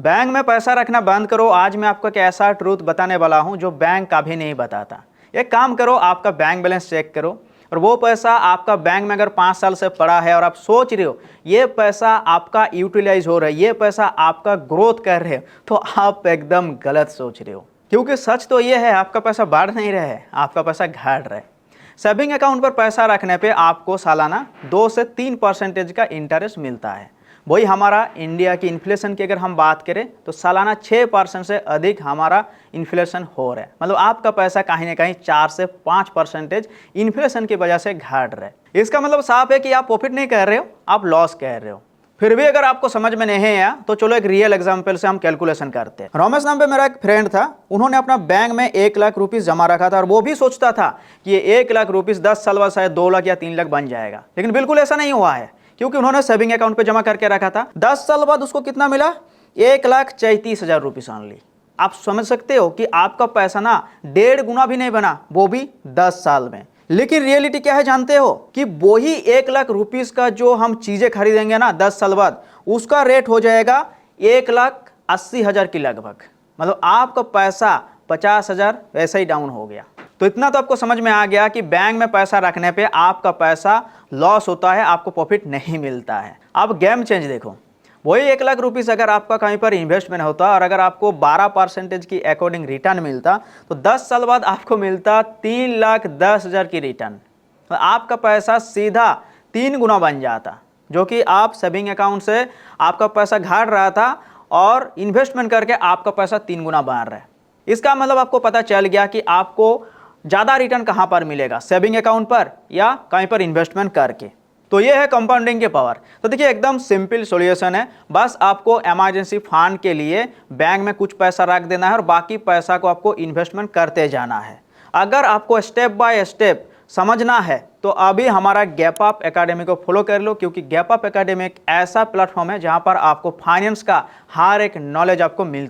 Bank में पैसा रखना बंद करो। आज मैं आपको एक ऐसा ट्रूथ बताने वाला हूं जो बैंक कभी नहीं बताता। एक काम करो, आपका बैंक बैलेंस चेक करो और वो पैसा आपका बैंक में अगर 5 साल से पड़ा है और आप सोच रहे हो ये पैसा आपका यूटिलाइज हो रहा है, ये पैसा आपका ग्रोथ कर रहे हो, तो आप एकदम गलत सोच रहे हो। क्योंकि सच तो ये है, आपका पैसा बढ़ नहीं रहा है, आपका पैसा घट रहा है। सेविंग अकाउंट पर पैसा रखने पे आपको सालाना 2 से 3% का इंटरेस्ट मिलता है। वही हमारा इंडिया की इन्फ्लेशन की अगर हम बात करें तो सालाना 6% से अधिक हमारा इन्फ्लेशन हो रहा है। मतलब आपका पैसा कहीं ना कहीं 4 से 5% इन्फ्लेशन की वजह से घट रहा है। इसका मतलब साफ है कि आप प्रॉफिट नहीं कर रहे हो, आप लॉस कर रहे हो। फिर भी अगर आपको समझ में नहीं आया तो चलो एक रियल एग्जांपल से हम कैलकुलेशन करते हैं। रमेश नाम पे मेरा एक फ्रेंड था, उन्होंने अपना बैंक में 1 लाख रुपीस जमा रखा था और वो भी सोचता था कि ये 1 लाख रुपीस 10 साल बाद शायद 2 लाख या 3 लाख बन जाएगा। लेकिन बिल्कुल ऐसा नहीं हुआ है, क्योंकि उन्होंने सेविंग अकाउंट पे जमा करके रखा था। 10 साल बाद उसको कितना मिला? 1,34,000 रुपीस ऑनली। आप समझ सकते हो कि आपका पैसा ना 1.5 गुना भी नहीं बना, वो भी 10 साल में। लेकिन रियलिटी क्या है जानते हो कि वही 1 लाख रुपीस का जो हम चीजें खरीदेंगे ना 10 साल बाद, उसका रेट हो जाएगा 1,80,000 की लगभग। मतलब आपका पैसा 50,000 वैसे ही डाउन हो गया। तो इतना तो आपको समझ में आ गया कि बैंक में पैसा रखने पे आपका पैसा लॉस होता है, आपको प्रॉफिट नहीं मिलता है। अब गेम चेंज देखो, वही 1 लाख रुपीस अगर आपका कहीं पर इन्वेस्टमेंट होता और अगर आपको 12% की अकॉर्डिंग रिटर्न मिलता तो 10 साल बाद आपको मिलता 3,10,000 की रिटर्न। तो आपका पैसा सीधा 3 गुना बन जाता, जो कि आप सेविंग अकाउंट से आपका पैसा घट रहा था और इन्वेस्टमेंट करके आपका पैसा 3 गुना बढ़ रहा है। इसका मतलब आपको पता चल गया कि आपको ज़्यादा रिटर्न कहाँ पर मिलेगा, सेविंग अकाउंट पर या कहीं पर इन्वेस्टमेंट करके। तो ये है कंपाउंडिंग के पावर। तो देखिए एकदम सिंपल सॉल्यूशन है, बस आपको इमरजेंसी फंड के लिए बैंक में कुछ पैसा रख देना है और बाकी पैसा को आपको इन्वेस्टमेंट करते जाना है। अगर आपको स्टेप बाय स्टेप समझना है तो अभी हमारा गैप अप एकेडमी को फॉलो कर लो, क्योंकि गैप अप एकेडमी एक ऐसा प्लेटफॉर्म है जहां पर आपको फाइनेंस का हर एक नॉलेज आपको मिलता है।